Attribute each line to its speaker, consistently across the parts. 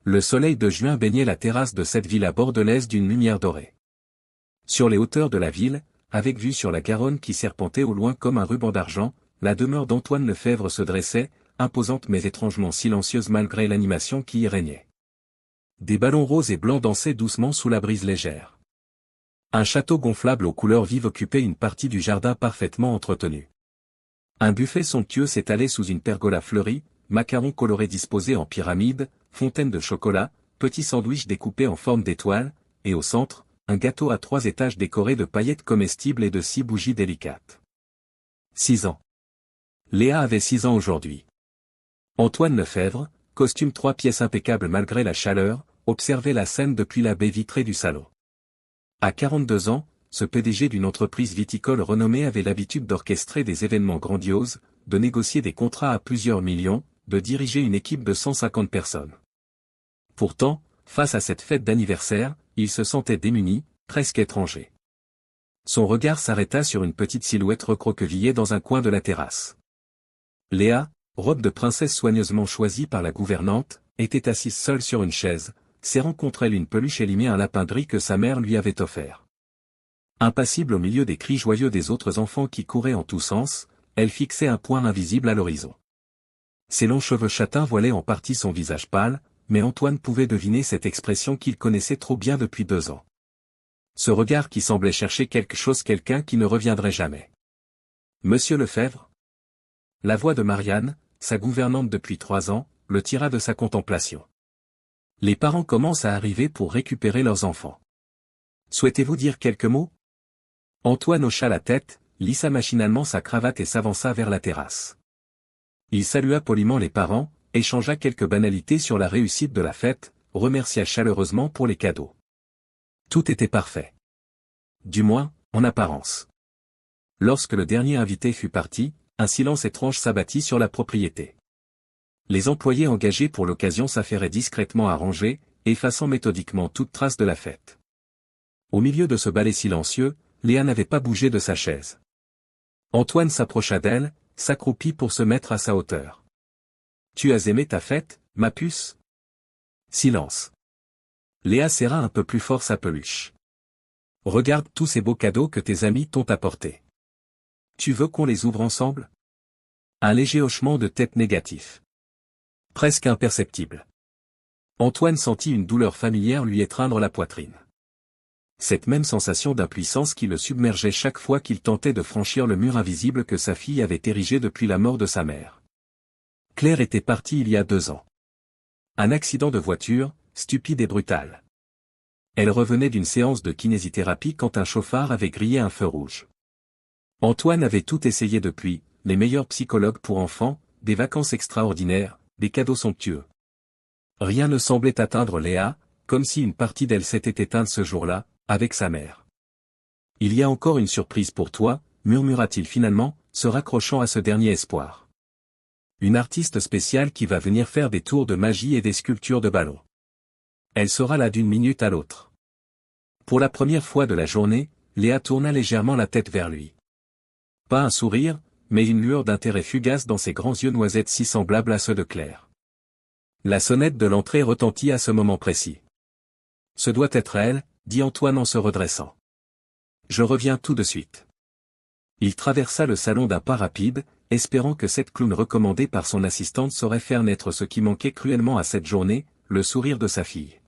Speaker 1: Le soleil de juin baignait la terrasse de cette villa bordelaise d'une lumière dorée. Sur les hauteurs de la ville, avec vue sur la Garonne qui serpentait au loin comme un ruban d'argent, la demeure d'Antoine Lefebvre se dressait, imposante mais étrangement silencieuse malgré l'animation qui y régnait. Des ballons roses et blancs dansaient doucement sous la brise légère. Un château gonflable aux couleurs vives occupait une partie du jardin parfaitement entretenu. Un buffet somptueux s'étalait sous une pergola fleurie, macarons colorés disposés en pyramide, fontaines de chocolat, petits sandwichs découpés en forme d'étoiles, et au centre, un gâteau à 3 étages décoré de paillettes comestibles et de 6 bougies délicates. 6 ans. Léa avait 6 ans aujourd'hui. Antoine Lefebvre, costume 3 pièces impeccable malgré la chaleur, observait la scène depuis la baie vitrée du salon. À 42 ans, ce PDG d'une entreprise viticole renommée avait l'habitude d'orchestrer des événements grandioses, de négocier des contrats à plusieurs millions, de diriger une équipe de 150 personnes. Pourtant, face à cette fête d'anniversaire, il se sentait démuni, presque étranger. Son regard s'arrêta sur une petite silhouette recroquevillée dans un coin de la terrasse. Léa, robe de princesse soigneusement choisie par la gouvernante, était assise seule sur une chaise, serrant contre elle une peluche élimée un lapin de riz que sa mère lui avait offert. Impassible au milieu des cris joyeux des autres enfants qui couraient en tous sens, elle fixait un point invisible à l'horizon. Ses longs cheveux châtains voilaient en partie son visage pâle, mais Antoine pouvait deviner cette expression qu'il connaissait trop bien depuis 2 ans. Ce regard qui semblait chercher quelque chose, quelqu'un qui ne reviendrait jamais. Monsieur Lefebvre? La voix de Marianne, sa gouvernante depuis 3 ans, le tira de sa contemplation. Les parents commencent à arriver pour récupérer leurs enfants. Souhaitez-vous dire quelques mots? Antoine hocha la tête, lissa machinalement sa cravate et s'avança vers la terrasse. Il salua poliment les parents, échangea quelques banalités sur la réussite de la fête, remercia chaleureusement pour les cadeaux. Tout était parfait. Du moins, en apparence. Lorsque le dernier invité fut parti, un silence étrange s'abattit sur la propriété. Les employés engagés pour l'occasion s'affairaient discrètement à ranger, effaçant méthodiquement toute trace de la fête. Au milieu de ce ballet silencieux, Léa n'avait pas bougé de sa chaise. Antoine s'approcha d'elle, s'accroupit pour se mettre à sa hauteur. « Tu as aimé ta fête, ma puce ?» Silence. Léa serra un peu plus fort sa peluche. « Regarde tous ces beaux cadeaux que tes amis t'ont apportés. Tu veux qu'on les ouvre ensemble ?» Un léger hochement de tête négatif. Presque imperceptible. Antoine sentit une douleur familière lui étreindre la poitrine. Cette même sensation d'impuissance qui le submergeait chaque fois qu'il tentait de franchir le mur invisible que sa fille avait érigé depuis la mort de sa mère. Claire était partie il y a 2 ans. Un accident de voiture, stupide et brutal. Elle revenait d'une séance de kinésithérapie quand un chauffard avait grillé un feu rouge. Antoine avait tout essayé depuis, les meilleurs psychologues pour enfants, des vacances extraordinaires, des cadeaux somptueux. Rien ne semblait atteindre Léa, comme si une partie d'elle s'était éteinte ce jour-là, avec sa mère. « Il y a encore une surprise pour toi, » murmura-t-il finalement, se raccrochant à ce dernier espoir. « Une artiste spéciale qui va venir faire des tours de magie et des sculptures de ballons. Elle sera là d'une minute à l'autre. » Pour la première fois de la journée, Léa tourna légèrement la tête vers lui. Pas un sourire, mais une lueur d'intérêt fugace dans ses grands yeux noisettes si semblables à ceux de Claire. La sonnette de l'entrée retentit à ce moment précis. « Ce doit être elle, » dit Antoine en se redressant. « Je reviens tout de suite. » Il traversa le salon d'un pas rapide, espérant que cette clown recommandée par son assistante saurait faire naître ce qui manquait cruellement à cette journée, le sourire de sa fille.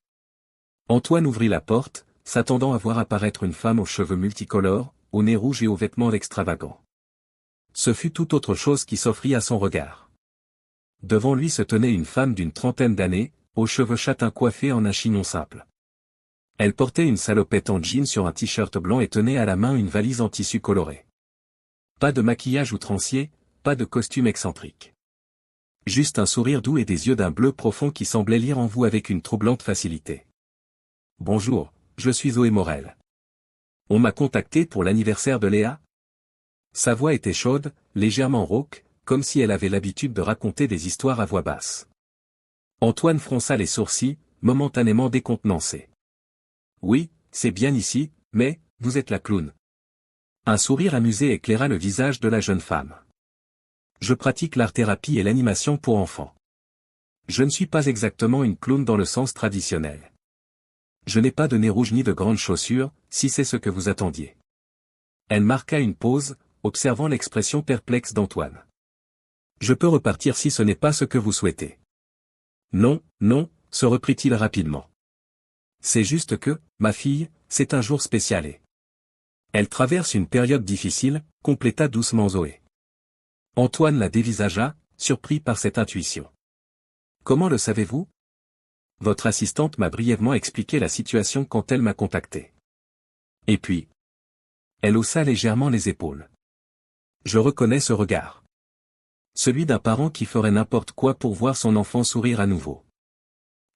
Speaker 1: Antoine ouvrit la porte, s'attendant à voir apparaître une femme aux cheveux multicolores, au nez rouge et aux vêtements extravagants. Ce fut tout autre chose qui s'offrit à son regard. Devant lui se tenait une femme d'une 30aine d'années, aux cheveux châtains coiffés en un chignon simple. Elle portait une salopette en jean sur un t-shirt blanc et tenait à la main une valise en tissu coloré. Pas de maquillage outrancier, pas de costume excentrique. Juste un sourire doux et des yeux d'un bleu profond qui semblaient lire en vous avec une troublante facilité. « Bonjour, je suis Zoé Morel. On m'a contacté pour l'anniversaire de Léa ?» Sa voix était chaude, légèrement rauque, comme si elle avait l'habitude de raconter des histoires à voix basse. Antoine fronça les sourcils, momentanément décontenancé. « Oui, c'est bien ici, mais, vous êtes la clown. » Un sourire amusé éclaira le visage de la jeune femme. « Je pratique l'art-thérapie et l'animation pour enfants. Je ne suis pas exactement une clown dans le sens traditionnel. Je n'ai pas de nez rouge ni de grandes chaussures, si c'est ce que vous attendiez. Elle marqua une pause, observant l'expression perplexe d'Antoine. Je peux repartir si ce n'est pas ce que vous souhaitez. Non, non, se reprit-il rapidement. C'est juste que, ma fille, c'est un jour spécial et... Elle traverse une période difficile, compléta doucement Zoé. Antoine la dévisagea, surpris par cette intuition. Comment le savez-vous? Votre assistante m'a brièvement expliqué la situation quand elle m'a contacté. Et puis? Elle haussa légèrement les épaules. Je reconnais ce regard. Celui d'un parent qui ferait n'importe quoi pour voir son enfant sourire à nouveau.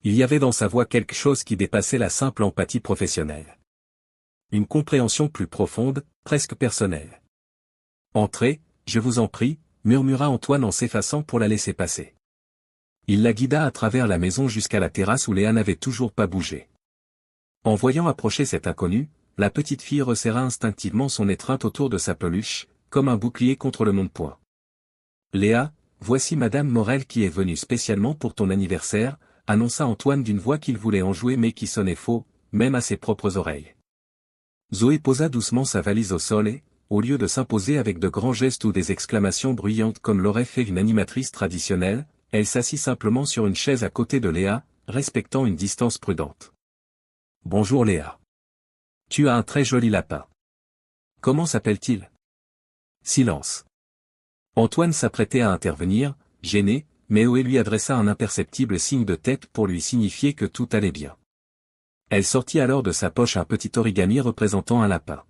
Speaker 1: Il y avait dans sa voix quelque chose qui dépassait la simple empathie professionnelle. Une compréhension plus profonde, presque personnelle. Entrez, je vous en prie, murmura Antoine en s'effaçant pour la laisser passer. Il la guida à travers la maison jusqu'à la terrasse où Léa n'avait toujours pas bougé. En voyant approcher cet inconnu, la petite fille resserra instinctivement son étreinte autour de sa peluche, comme un bouclier contre le non-point. Léa, voici Madame Morel qui est venue spécialement pour ton anniversaire, annonça Antoine d'une voix qu'il voulait enjouer mais qui sonnait faux, même à ses propres oreilles. Zoé posa doucement sa valise au sol et, au lieu de s'imposer avec de grands gestes ou des exclamations bruyantes comme l'aurait fait une animatrice traditionnelle, elle s'assit simplement sur une chaise à côté de Léa, respectant une distance prudente. Bonjour Léa. Tu as un très joli lapin. Comment s'appelle-t-il? Silence. Antoine s'apprêtait à intervenir, gêné, mais Zoé lui adressa un imperceptible signe de tête pour lui signifier que tout allait bien. Elle sortit alors de sa poche un petit origami représentant un lapin.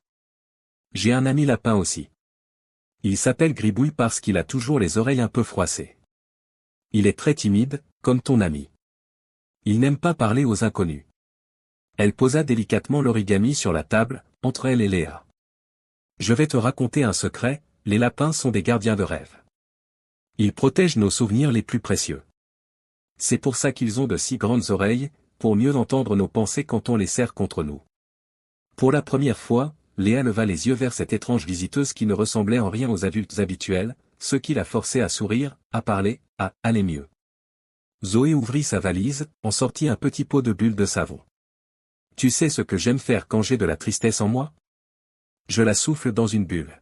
Speaker 1: J'ai un ami lapin aussi. Il s'appelle Gribouille parce qu'il a toujours les oreilles un peu froissées. Il est très timide, comme ton ami. Il n'aime pas parler aux inconnus. Elle posa délicatement l'origami sur la table, entre elle et Léa. Je vais te raconter un secret, les lapins sont des gardiens de rêve. Ils protègent nos souvenirs les plus précieux. C'est pour ça qu'ils ont de si grandes oreilles, pour mieux entendre nos pensées quand on les serre contre nous. Pour la première fois, Léa leva les yeux vers cette étrange visiteuse qui ne ressemblait en rien aux adultes habituels, ce qui la forçait à sourire, à parler, à aller mieux. Zoé ouvrit sa valise, en sortit un petit pot de bulles de savon. Tu sais ce que j'aime faire quand j'ai de la tristesse en moi? Je la souffle dans une bulle.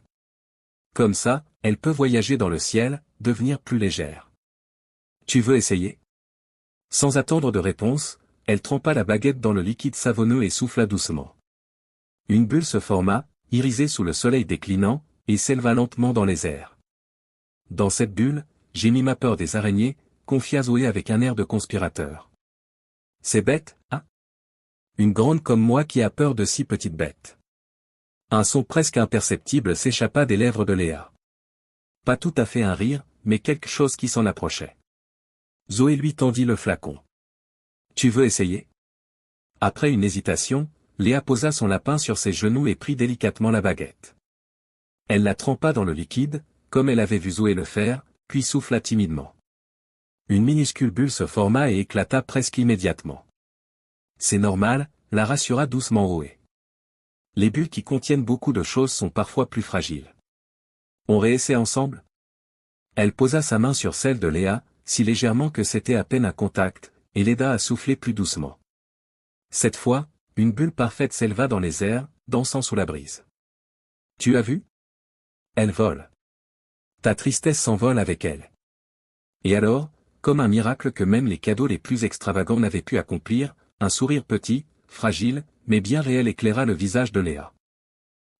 Speaker 1: Comme ça, elle peut voyager dans le ciel, devenir plus légère. Tu veux essayer? Sans attendre de réponse, elle trempa la baguette dans le liquide savonneux et souffla doucement. Une bulle se forma, irisée sous le soleil déclinant, et s'éleva lentement dans les airs. Dans cette bulle, j'ai mis ma peur des araignées, confia Zoé avec un air de conspirateur. C'est bête, hein? Une grande comme moi qui a peur de si petites bêtes. Un son presque imperceptible s'échappa des lèvres de Léa. Pas tout à fait un rire, mais quelque chose qui s'en approchait. Zoé lui tendit le flacon. Tu veux essayer? Après une hésitation, Léa posa son lapin sur ses genoux et prit délicatement la baguette. Elle la trempa dans le liquide, comme elle avait vu Zoé le faire, puis souffla timidement. Une minuscule bulle se forma et éclata presque immédiatement. C'est normal, la rassura doucement Zoé. Les bulles qui contiennent beaucoup de choses sont parfois plus fragiles. On réessaie ensemble? Elle posa sa main sur celle de Léa, si légèrement que c'était à peine un contact, et l'aida à souffler plus doucement. Cette fois, une bulle parfaite s'éleva dans les airs, dansant sous la brise. Tu as vu? Elle vole. Ta tristesse s'envole avec elle. Et alors, comme un miracle que même les cadeaux les plus extravagants n'avaient pu accomplir, un sourire petit, fragile, mais bien réel éclaira le visage de Léa.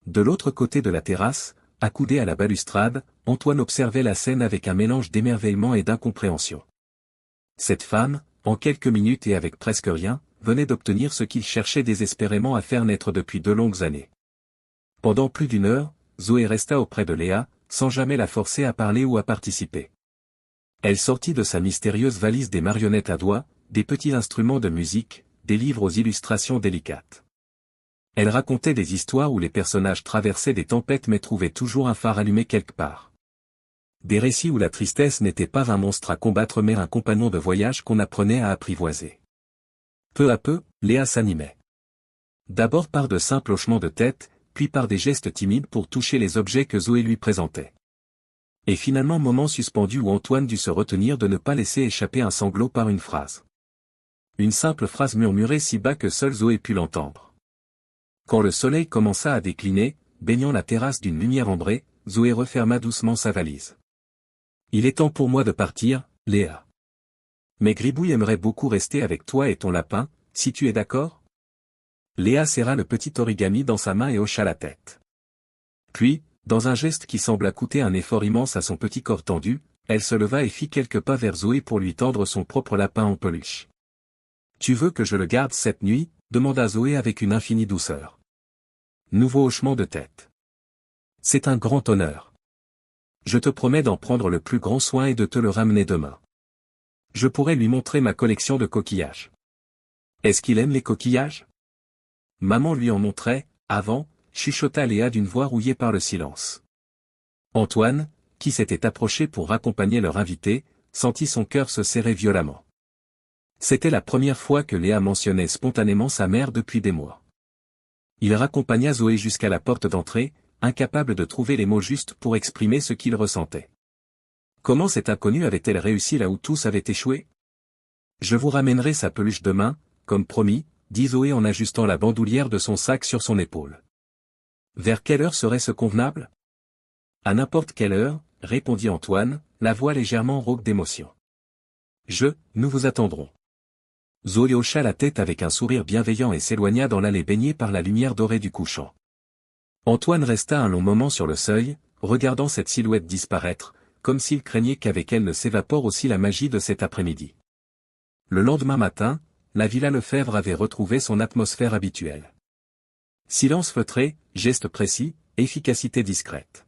Speaker 1: De l'autre côté de la terrasse, accoudé à la balustrade, Antoine observait la scène avec un mélange d'émerveillement et d'incompréhension. Cette femme, en quelques minutes et avec presque rien, venait d'obtenir ce qu'il cherchait désespérément à faire naître depuis de longues années. Pendant plus d'une heure, Zoé resta auprès de Léa, sans jamais la forcer à parler ou à participer. Elle sortit de sa mystérieuse valise des marionnettes à doigts, des petits instruments de musique, des livres aux illustrations délicates. Elle racontait des histoires où les personnages traversaient des tempêtes mais trouvaient toujours un phare allumé quelque part. Des récits où la tristesse n'était pas un monstre à combattre mais un compagnon de voyage qu'on apprenait à apprivoiser. Peu à peu, Léa s'animait. D'abord par de simples hochements de tête, puis par des gestes timides pour toucher les objets que Zoé lui présentait. Et finalement moment suspendu où Antoine dut se retenir de ne pas laisser échapper un sanglot par une phrase. Une simple phrase murmurée si bas que seule Zoé put l'entendre. Quand le soleil commença à décliner, baignant la terrasse d'une lumière ambrée, Zoé referma doucement sa valise. Il est temps pour moi de partir, Léa. Mais Gribouille aimerait beaucoup rester avec toi et ton lapin, si tu es d'accord? Léa serra le petit origami dans sa main et hocha la tête. Puis, dans un geste qui sembla coûter un effort immense à son petit corps tendu, elle se leva et fit quelques pas vers Zoé pour lui tendre son propre lapin en peluche. « Tu veux que je le garde cette nuit ?» demanda Zoé avec une infinie douceur. Nouveau hochement de tête. « C'est un grand honneur. Je te promets d'en prendre le plus grand soin et de te le ramener demain. Je pourrais lui montrer ma collection de coquillages. Est-ce qu'il aime les coquillages ? » Maman lui en montrait, avant, chuchota Léa d'une voix rouillée par le silence. Antoine, qui s'était approché pour raccompagner leur invité, sentit son cœur se serrer violemment. C'était la première fois que Léa mentionnait spontanément sa mère depuis des mois. Il raccompagna Zoé jusqu'à la porte d'entrée, incapable de trouver les mots justes pour exprimer ce qu'il ressentait. Comment cette inconnue avait-elle réussi là où tous avaient échoué? Je vous ramènerai sa peluche demain, comme promis, dit Zoé en ajustant la bandoulière de son sac sur son épaule. Vers quelle heure serait-ce convenable? À n'importe quelle heure, répondit Antoine, la voix légèrement rauque d'émotion. Nous vous attendrons. Zoé hocha la tête avec un sourire bienveillant et s'éloigna dans l'allée baignée par la lumière dorée du couchant. Antoine resta un long moment sur le seuil, regardant cette silhouette disparaître, comme s'il craignait qu'avec elle ne s'évapore aussi la magie de cet après-midi. Le lendemain matin, la Villa Lefebvre avait retrouvé son atmosphère habituelle. Silence feutré, gestes précis, efficacité discrète.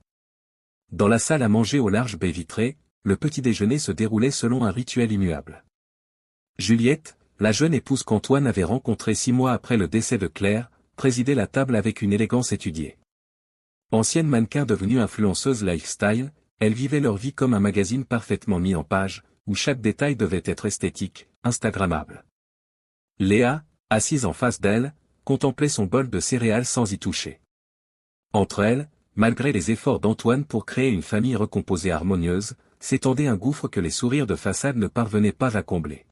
Speaker 1: Dans la salle à manger aux larges baies vitrées, le petit déjeuner se déroulait selon un rituel immuable. Juliette, la jeune épouse qu'Antoine avait rencontrée 6 mois après le décès de Claire, présidait la table avec une élégance étudiée. Ancienne mannequin devenue influenceuse lifestyle, elles vivaient leur vie comme un magazine parfaitement mis en page, où chaque détail devait être esthétique, instagrammable. Léa, assise en face d'elle, contemplait son bol de céréales sans y toucher. Entre elles, malgré les efforts d'Antoine pour créer une famille recomposée harmonieuse, s'étendait un gouffre que les sourires de façade ne parvenaient pas à combler.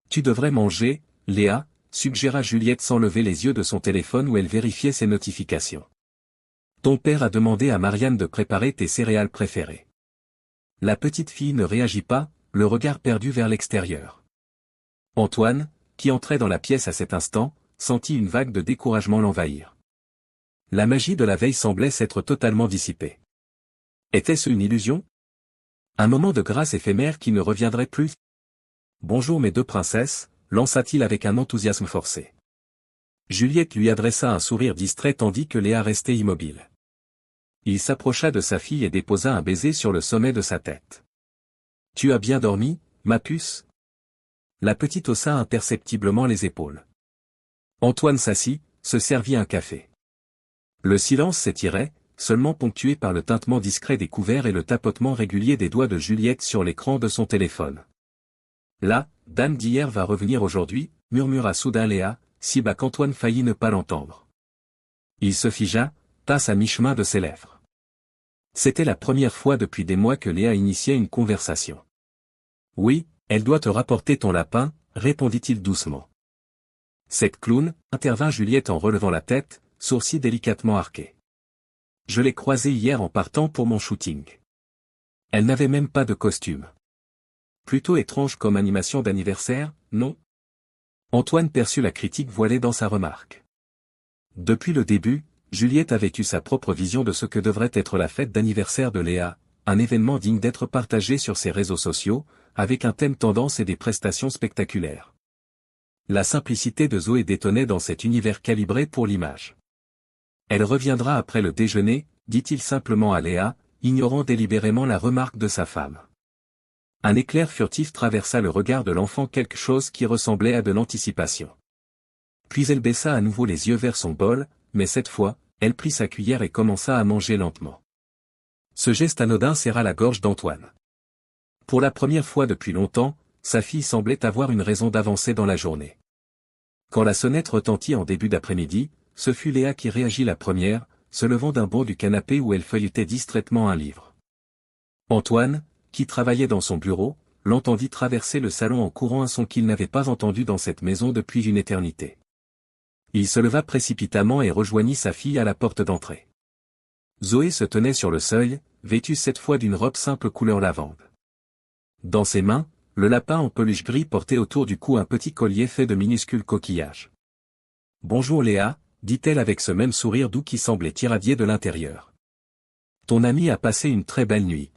Speaker 1: « Tu devrais manger, Léa », suggéra Juliette sans lever les yeux de son téléphone où elle vérifiait ses notifications. « Ton père a demandé à Marianne de préparer tes céréales préférées. » La petite fille ne réagit pas, le regard perdu vers l'extérieur. Antoine, qui entrait dans la pièce à cet instant, sentit une vague de découragement l'envahir. La magie de la veille semblait s'être totalement dissipée. Était-ce une illusion? Un moment de grâce éphémère qui ne reviendrait plus? Bonjour mes 2 princesses, lança-t-il avec un enthousiasme forcé. Juliette lui adressa un sourire distrait tandis que Léa restait immobile. Il s'approcha de sa fille et déposa un baiser sur le sommet de sa tête. « Tu as bien dormi, ma puce ?» La petite haussa imperceptiblement les épaules. Antoine s'assit, se servit un café. Le silence s'étirait, seulement ponctué par le tintement discret des couverts et le tapotement régulier des doigts de Juliette sur l'écran de son téléphone. La dame d'hier va revenir aujourd'hui, murmura soudain Léa, si bas qu'Antoine faillit ne pas l'entendre. Il se figea, tasse à mi-chemin de ses lèvres. C'était la première fois depuis des mois que Léa initiait une conversation. Oui, elle doit te rapporter ton lapin, répondit-il doucement. Cette clown, intervint Juliette en relevant la tête, sourcils délicatement arqués. Je l'ai croisée hier en partant pour mon shooting. Elle n'avait même pas de costume. Plutôt étrange comme animation d'anniversaire, non? Antoine perçut la critique voilée dans sa remarque. Depuis le début, Juliette avait eu sa propre vision de ce que devrait être la fête d'anniversaire de Léa, un événement digne d'être partagé sur ses réseaux sociaux, avec un thème tendance et des prestations spectaculaires. La simplicité de Zoé détonnait dans cet univers calibré pour l'image. Elle reviendra après le déjeuner, dit-il simplement à Léa, ignorant délibérément la remarque de sa femme. Un éclair furtif traversa le regard de l'enfant, quelque chose qui ressemblait à de l'anticipation. Puis elle baissa à nouveau les yeux vers son bol, mais cette fois, elle prit sa cuillère et commença à manger lentement. Ce geste anodin serra la gorge d'Antoine. Pour la première fois depuis longtemps, sa fille semblait avoir une raison d'avancer dans la journée. Quand la sonnette retentit en début d'après-midi, ce fut Léa qui réagit la première, se levant d'un bond du canapé où elle feuilletait distraitement un livre. Antoine, qui travaillait dans son bureau, l'entendit traverser le salon en courant un son qu'il n'avait pas entendu dans cette maison depuis une éternité. Il se leva précipitamment et rejoignit sa fille à la porte d'entrée. Zoé se tenait sur le seuil, vêtue cette fois d'une robe simple couleur lavande. Dans ses mains, le lapin en peluche gris portait autour du cou un petit collier fait de minuscules coquillages. « Bonjour Léa », dit-elle avec ce même sourire doux qui semblait irradier de l'intérieur. « Ton ami a passé une très belle nuit.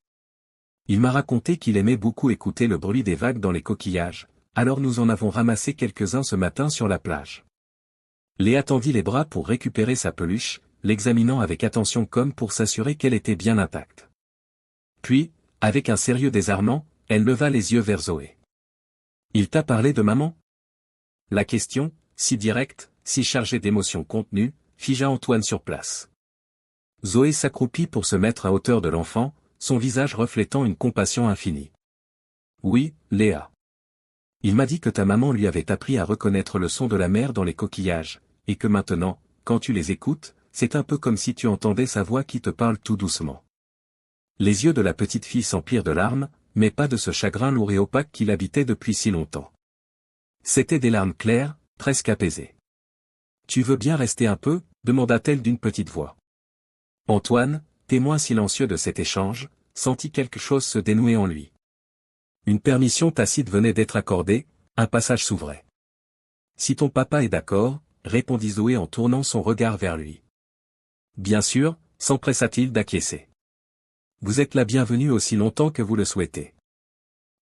Speaker 1: Il m'a raconté qu'il aimait beaucoup écouter le bruit des vagues dans les coquillages, alors nous en avons ramassé quelques-uns ce matin sur la plage. » Léa tendit les bras pour récupérer sa peluche, l'examinant avec attention comme pour s'assurer qu'elle était bien intacte. Puis, avec un sérieux désarmant, elle leva les yeux vers Zoé. « Il t'a parlé de maman ?» La question, si directe, si chargée d'émotions contenues, figea Antoine sur place. Zoé s'accroupit pour se mettre à hauteur de l'enfant, son visage reflétant une compassion infinie. « Oui, Léa. Il m'a dit que ta maman lui avait appris à reconnaître le son de la mer dans les coquillages, et que maintenant, quand tu les écoutes, c'est un peu comme si tu entendais sa voix qui te parle tout doucement. » Les yeux de la petite fille s'emplirent de larmes, mais pas de ce chagrin lourd et opaque qui l'habitait depuis si longtemps. C'étaient des larmes claires, presque apaisées. « Tu veux bien rester un peu ?» demanda-t-elle d'une petite voix. Antoine, témoin silencieux de cet échange, sentit quelque chose se dénouer en lui. Une permission tacite venait d'être accordée, un passage s'ouvrait. « Si ton papa est d'accord, » répondit Zoé en tournant son regard vers lui. « Bien sûr », s'empressa-t-il d'acquiescer. « Vous êtes la bienvenue aussi longtemps que vous le souhaitez. »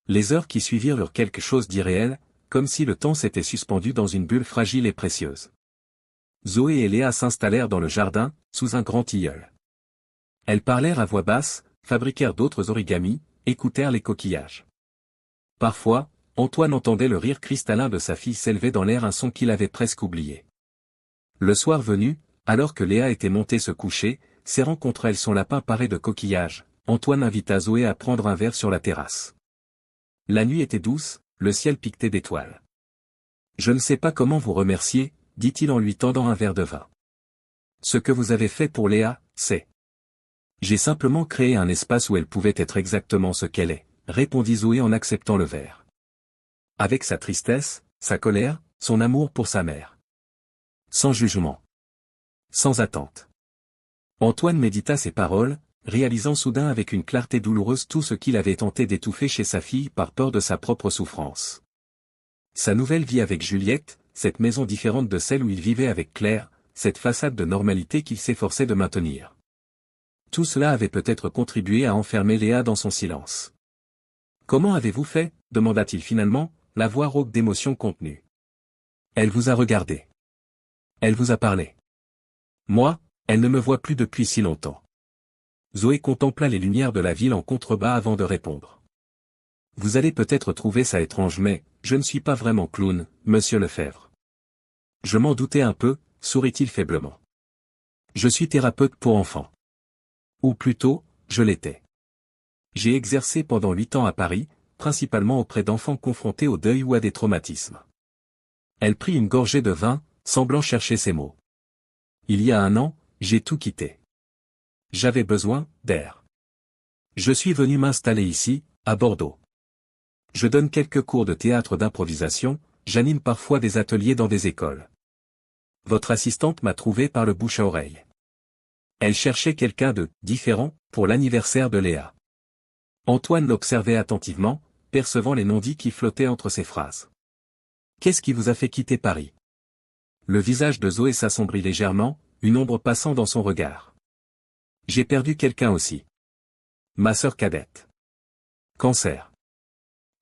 Speaker 1: Les heures qui suivirent eurent quelque chose d'irréel, comme si le temps s'était suspendu dans une bulle fragile et précieuse. Zoé et Léa s'installèrent dans le jardin, sous un grand tilleul. Elles parlèrent à voix basse, fabriquèrent d'autres origamis, écoutèrent les coquillages. Parfois, Antoine entendait le rire cristallin de sa fille s'élever dans l'air, un son qu'il avait presque oublié. Le soir venu, alors que Léa était montée se coucher, serrant contre elle son lapin paré de coquillages, Antoine invita Zoé à prendre un verre sur la terrasse. La nuit était douce, le ciel piquetait d'étoiles. « Je ne sais pas comment vous remercier, » dit-il en lui tendant un verre de vin. « Ce que vous avez fait pour Léa, c'est... » « J'ai simplement créé un espace où elle pouvait être exactement ce qu'elle est, » répondit Zoé en acceptant le verre. Avec sa tristesse, sa colère, son amour pour sa mère. Sans jugement. Sans attente. Antoine médita ces paroles, réalisant soudain avec une clarté douloureuse tout ce qu'il avait tenté d'étouffer chez sa fille par peur de sa propre souffrance. Sa nouvelle vie avec Juliette, cette maison différente de celle où il vivait avec Claire, cette façade de normalité qu'il s'efforçait de maintenir. Tout cela avait peut-être contribué à enfermer Léa dans son silence. « Comment avez-vous fait ?» demanda-t-il finalement, la voix rauque d'émotion contenue. « Elle vous a regardé. Elle vous a parlé. Moi, elle ne me voit plus depuis si longtemps. » Zoé contempla les lumières de la ville en contrebas avant de répondre. « Vous allez peut-être trouver ça étrange mais, je ne suis pas vraiment clown, monsieur Lefebvre. » Je m'en doutais un peu, sourit-il faiblement. « Je suis thérapeute pour enfants. Ou plutôt, je l'étais. J'ai exercé pendant 8 ans à Paris, principalement auprès d'enfants confrontés au deuil ou à des traumatismes. » Elle prit une gorgée de vin, semblant chercher ses mots. « Il y a 1 an, j'ai tout quitté. J'avais besoin d'air. Je suis venu m'installer ici, à Bordeaux. Je donne quelques cours de théâtre d'improvisation, j'anime parfois des ateliers dans des écoles. Votre assistante m'a trouvé par le bouche à oreille. Elle cherchait quelqu'un de « différent » pour l'anniversaire de Léa. » Antoine l'observait attentivement, percevant les non-dits qui flottaient entre ses phrases. « Qu'est-ce qui vous a fait quitter Paris ?» Le visage de Zoé s'assombrit légèrement, une ombre passant dans son regard. « J'ai perdu quelqu'un aussi. Ma sœur cadette. Cancer.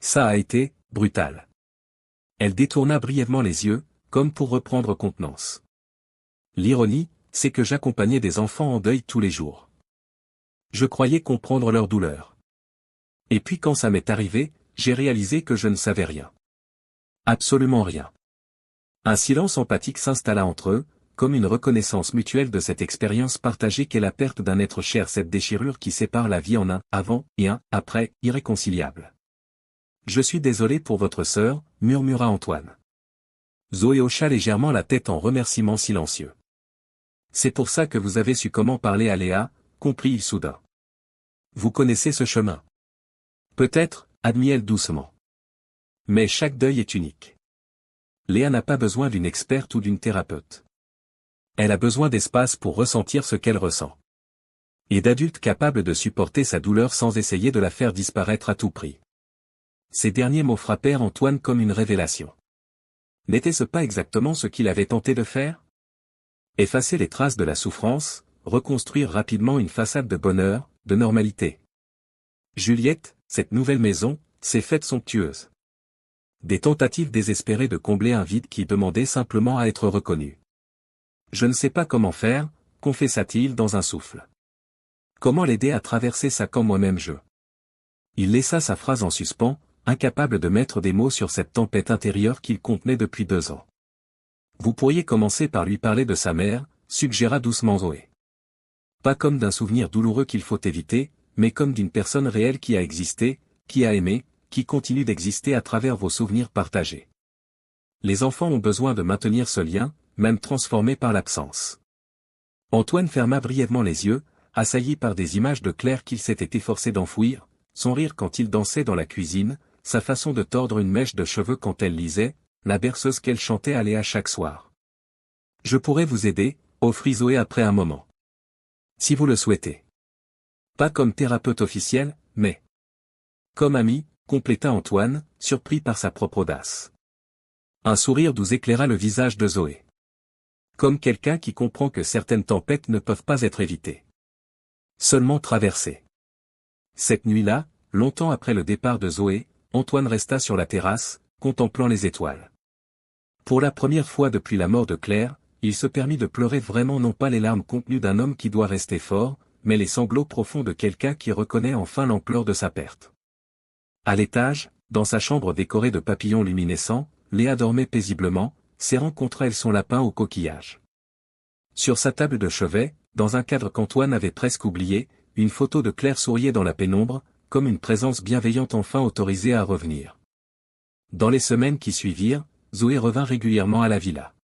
Speaker 1: Ça a été brutal. » Elle détourna brièvement les yeux, comme pour reprendre contenance. « L'ironie, c'est que j'accompagnais des enfants en deuil tous les jours. Je croyais comprendre leur douleur. Et puis quand ça m'est arrivé, j'ai réalisé que je ne savais rien. Absolument rien. » Un silence empathique s'installa entre eux, comme une reconnaissance mutuelle de cette expérience partagée qu'est la perte d'un être cher, cette déchirure qui sépare la vie en un « avant » et un « après » irréconciliable. « Je suis désolé pour votre sœur » murmura Antoine. Zoé hocha légèrement la tête en remerciement silencieux. « C'est pour ça que vous avez su comment parler à Léa » comprit-il soudain. Vous connaissez ce chemin. Peut-être, admit-elle doucement. Mais chaque deuil est unique. Léa n'a pas besoin d'une experte ou d'une thérapeute. Elle a besoin d'espace pour ressentir ce qu'elle ressent. Et d'adultes capables de supporter sa douleur sans essayer de la faire disparaître à tout prix. Ces derniers mots frappèrent Antoine comme une révélation. N'était-ce pas exactement ce qu'il avait tenté de faire? Effacer les traces de la souffrance, reconstruire rapidement une façade de bonheur, de normalité. Juliette, cette nouvelle maison, s'est faite somptueuse. Des tentatives désespérées de combler un vide qui demandait simplement à être reconnu. Je ne sais pas comment faire, confessa-t-il dans un souffle. Comment l'aider à traverser ça quand moi-même je... Il laissa sa phrase en suspens, incapable de mettre des mots sur cette tempête intérieure qu'il contenait depuis 2 ans. Vous pourriez commencer par lui parler de sa mère, suggéra doucement Zoé. Pas comme d'un souvenir douloureux qu'il faut éviter, mais comme d'une personne réelle qui a existé, qui a aimé, qui continue d'exister à travers vos souvenirs partagés. Les enfants ont besoin de maintenir ce lien, même transformé par l'absence. Antoine ferma brièvement les yeux, assailli par des images de Claire qu'il s'était efforcé d'enfouir, son rire quand il dansait dans la cuisine, sa façon de tordre une mèche de cheveux quand elle lisait, la berceuse qu'elle chantait à Léa chaque soir. Je pourrais vous aider, offrit Zoé après un moment. Si vous le souhaitez. Pas comme thérapeute officiel, mais comme ami, compléta Antoine, surpris par sa propre audace. Un sourire doux éclaira le visage de Zoé. Comme quelqu'un qui comprend que certaines tempêtes ne peuvent pas être évitées. Seulement traversées. Cette nuit-là, longtemps après le départ de Zoé, Antoine resta sur la terrasse, contemplant les étoiles. Pour la première fois depuis la mort de Claire, il se permit de pleurer vraiment non pas les larmes contenues d'un homme qui doit rester fort, mais les sanglots profonds de quelqu'un qui reconnaît enfin l'ampleur de sa perte. À l'étage, dans sa chambre décorée de papillons luminescents, Léa dormait paisiblement, serrant contre elle son lapin au coquillage. Sur sa table de chevet, dans un cadre qu'Antoine avait presque oublié, une photo de Claire souriait dans la pénombre, comme une présence bienveillante enfin autorisée à revenir. Dans les semaines qui suivirent, Zoé revint régulièrement à la villa.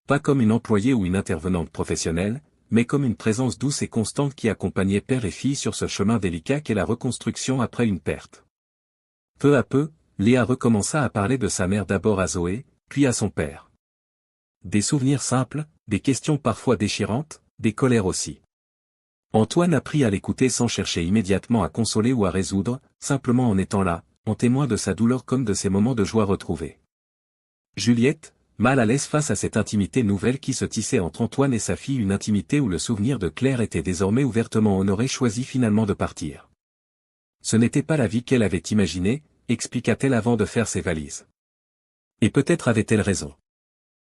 Speaker 1: Pas comme une employée ou une intervenante professionnelle, mais comme une présence douce et constante qui accompagnait père et fille sur ce chemin délicat qu'est la reconstruction après une perte. Peu à peu, Léa recommença à parler de sa mère d'abord à Zoé, puis à son père. Des souvenirs simples, des questions parfois déchirantes, des colères aussi. Antoine apprit à l'écouter sans chercher immédiatement à consoler ou à résoudre, simplement en étant là, en témoin de sa douleur comme de ses moments de joie retrouvés. Juliette, mal à l'aise face à cette intimité nouvelle qui se tissait entre Antoine et sa fille, une intimité où le souvenir de Claire était désormais ouvertement honoré, choisit finalement de partir. Ce n'était pas la vie qu'elle avait imaginée, expliqua-t-elle avant de faire ses valises. Et peut-être avait-elle raison.